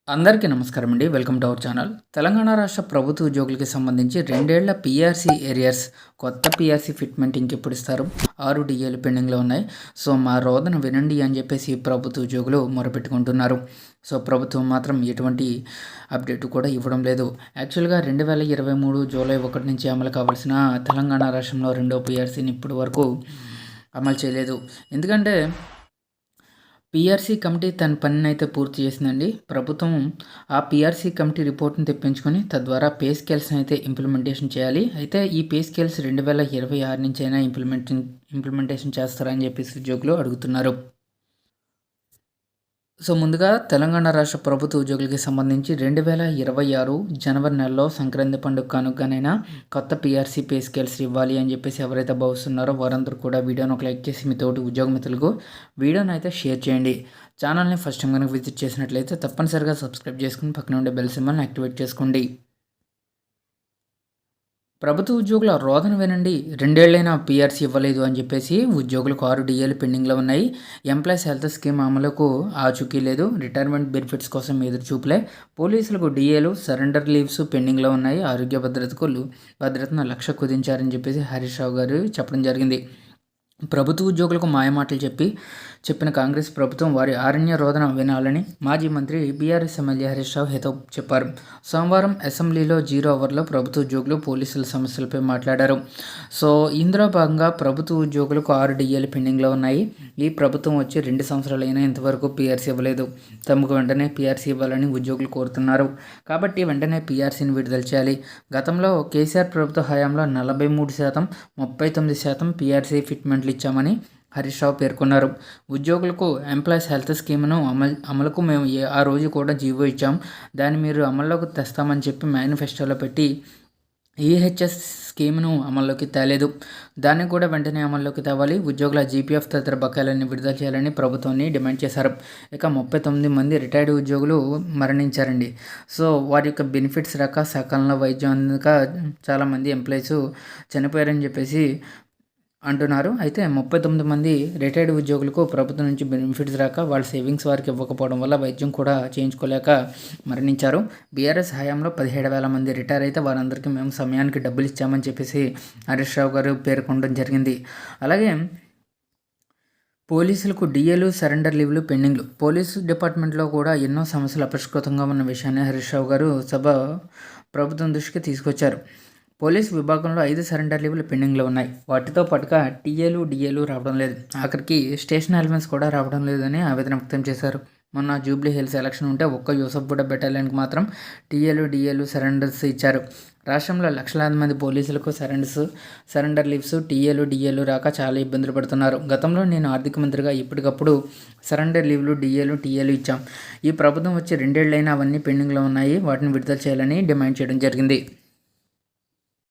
అందరికీ నమస్కారం అండి. Welcome to our channel. Telangana రాష్ట్ర ప్రభుత్వ ఉద్యోగులకి సంబంధించి 2 ఏళ్ల పీఆర్సీ ఏరియర్స్ కొత్త పీఆర్సీ ఫిట్మెంట్ ఇంకెప్పుడు ఇస్తారు? 6 డిఏలు పెండింగ్లో ఉన్నాయి. సో మా రోదన వినండి అని చెప్పేసి ప్రభుత్వ ఉద్యోగులు మొరపెట్టుకుంటున్నారు. సో ప్రభుత్వం మాత్రం ఎటువంటి అప్డేట్ కూడా ఇవ్వడం లేదు. యాక్చువల్గా 2023 జూలై 1 నుంచి అమలు కావాల్సిన తెలంగాణ రాష్ట్రంలో రెండో పీఆర్సీని ఇప్పటి వరకు అమలు చేయలేదు. ఎందుకంటే పీఆర్సీ కమిటీ తన పనిని అయితే పూర్తి చేసిందండి. ప్రభుత్వం ఆ పీఆర్సీ కమిటీ రిపోర్ట్ని తెప్పించుకొని తద్వారా పే స్కేల్స్ని అయితే ఇంప్లిమెంటేషన్ చేయాలి. అయితే ఈ పే స్కేల్స్ 2026 నుంచి అయినా ఇంప్లిమెంటేషన్ చేస్తారని చెప్పేసి ఉద్యోగులు అడుగుతున్నారు. సో ముందుగా తెలంగాణ రాష్ట్ర ప్రభుత్వ ఉద్యోగులకి సంబంధించి 2026 జనవరి నెలలో సంక్రాంతి పండుగ కానుకనైనా కొత్త పీఆర్సీ పే స్కేల్స్ ఇవ్వాలి అని చెప్పేసి ఎవరైతే భావిస్తున్నారో వారందరూ కూడా వీడియోని ఒక లైక్ చేసి మీ తోటి ఉద్యోగ మిత్రులకు వీడియోని అయితే షేర్ చేయండి. ఛానల్ని ఫస్ట్ టైం కనుక విజిట్ చేసినట్లయితే తప్పనిసరిగా సబ్స్క్రైబ్ చేసుకుని పక్కన ఉండే బెల్ సింబల్ని యాక్టివేట్ చేసుకోండి. ప్రభుత్వ ఉద్యోగుల రోదన వినండి. 2 ఏళ్లైనా పీఆర్సీ ఇవ్వలేదు అని చెప్పేసి ఉద్యోగులకు 6 డిఏలు పెండింగ్లో ఉన్నాయి. ఎంప్లాయీస్ హెల్త్ స్కీమ్ అమలుకు ఆచూకీ లేదు. రిటైర్మెంట్ బెనిఫిట్స్ కోసం ఎదురు చూపులే. పోలీసులకు డిఏలు సరెండర్ లీవ్స్ పెండింగ్లో ఉన్నాయి. ఆరోగ్య భద్రతను 1,00,000 కుదించారని చెప్పేసి హరీష్ రావు గారు చెప్పడం జరిగింది. ప్రభుత్వ ఉద్యోగులకు మాయమాటలు చెప్పిన కాంగ్రెస్ ప్రభుత్వం వారి ఆరణ్య రోదన వినాలని మాజీ మంత్రి బీఆర్ఎస్ ఎమ్మెల్యే హరీష్ రావు హితవు చెప్పారు. సోమవారం అసెంబ్లీలో 0 అవర్లో ప్రభుత్వ ఉద్యోగులు పోలీసుల సమస్యలపై మాట్లాడారు. సో ఇందులో భాగంగా ప్రభుత్వ ఉద్యోగులకు 6 డిఏలు పెండింగ్లో ఉన్నాయి. ఈ ప్రభుత్వం వచ్చి 2 సంవత్సరాలైనా ఇంతవరకు పీఆర్సీ ఇవ్వలేదు. తమకు వెంటనే పీఆర్సీ ఇవ్వాలని ఉద్యోగులు కోరుతున్నారు. కాబట్టి వెంటనే పీఆర్సీని విడుదల చేయాలి. గతంలో కేసీఆర్ ప్రభుత్వ హయాంలో 43%, 39% పీఆర్సీ ఫిట్మెంట్లు ఇచ్చామని హరీష్ రావు పేర్కొన్నారు. ఉద్యోగులకు ఎంప్లాయీస్ హెల్త్ స్కీమ్ను అమలుకు మేము ఆ రోజు కూడా జీవో ఇచ్చాం. దాన్ని మీరు అమల్లోకి తెస్తామని చెప్పి మేనిఫెస్టోలో పెట్టి ఈహెచ్ఎస్ స్కీమ్ను అమల్లోకి తేలేదు. దాన్ని కూడా వెంటనే అమల్లోకి తేవాలి. ఉద్యోగుల జీపీఎఫ్ తదితర బకాయిలను విడుదల చేయాలని ప్రభుత్వాన్ని డిమాండ్ చేశారు. ఇక 39 మంది రిటైర్డ్ ఉద్యోగులు మరణించారండి. సో వారి యొక్క బెనిఫిట్స్ రాక సకాలంలో వైద్యం అందక చాలామంది ఎంప్లాయీస్ చనిపోయారని చెప్పేసి అంటున్నారు. అయితే 39 మంది రిటైర్డ్ ఉద్యోగులకు ప్రభుత్వం నుంచి బెనిఫిట్స్ రాక వాళ్ళ సేవింగ్స్ వారికి ఇవ్వకపోవడం వల్ల వైద్యం కూడా చేయించుకోలేక మరణించారు. బీఆర్ఎస్ హయాంలో 17,000 మంది రిటైర్ అయితే వారందరికీ మేము సమయానికి డబ్బులు ఇచ్చామని చెప్పేసి హరీష్ రావు గారు పేర్కొనడం జరిగింది. అలాగే పోలీసులకు డిఏలు సరెండర్ లీవ్లు పెండింగ్లు. పోలీసు డిపార్ట్మెంట్లో కూడా ఎన్నో సమస్యలు అపరిష్కృతంగా ఉన్న విషయాన్ని హరీష్ రావు గారు ప్రభుత్వం దృష్టికి తీసుకొచ్చారు. పోలీసు విభాగంలో 5 సరెండర్ లీవ్లు పెండింగ్లో ఉన్నాయి. వాటితో పాటుగా టీఏలు డిఏలు రావడం లేదు. ఆఖరికి స్టేషన్ ఎలిమెంట్స్ కూడా రావడం లేదని ఆవేదన వ్యక్తం చేశారు. మొన్న జూబ్లీ హిల్స్ ఎలక్షన్ ఉంటే ఒక్క యూసఫ్గూడ బెటాలియన్కి మాత్రం టీఏలు డిఏలు సరెండర్స్ ఇచ్చారు. రాష్ట్రంలో లక్షలాది మంది పోలీసులకు సరెండర్ లీవ్స్ టీఏలు డిఏలు రాక చాలా ఇబ్బందులు పడుతున్నారు. గతంలో నేను ఆర్థిక మంత్రిగా ఎప్పటికప్పుడు సరెండర్ లీవ్లు డిఏలు టీఏలు ఇచ్చాం. ఈ ప్రభుత్వం వచ్చి 2 ఏళ్లైనా అవన్నీ పెండింగ్లో ఉన్నాయి. వాటిని విడుదల చేయాలని డిమాండ్ చేయడం జరిగింది.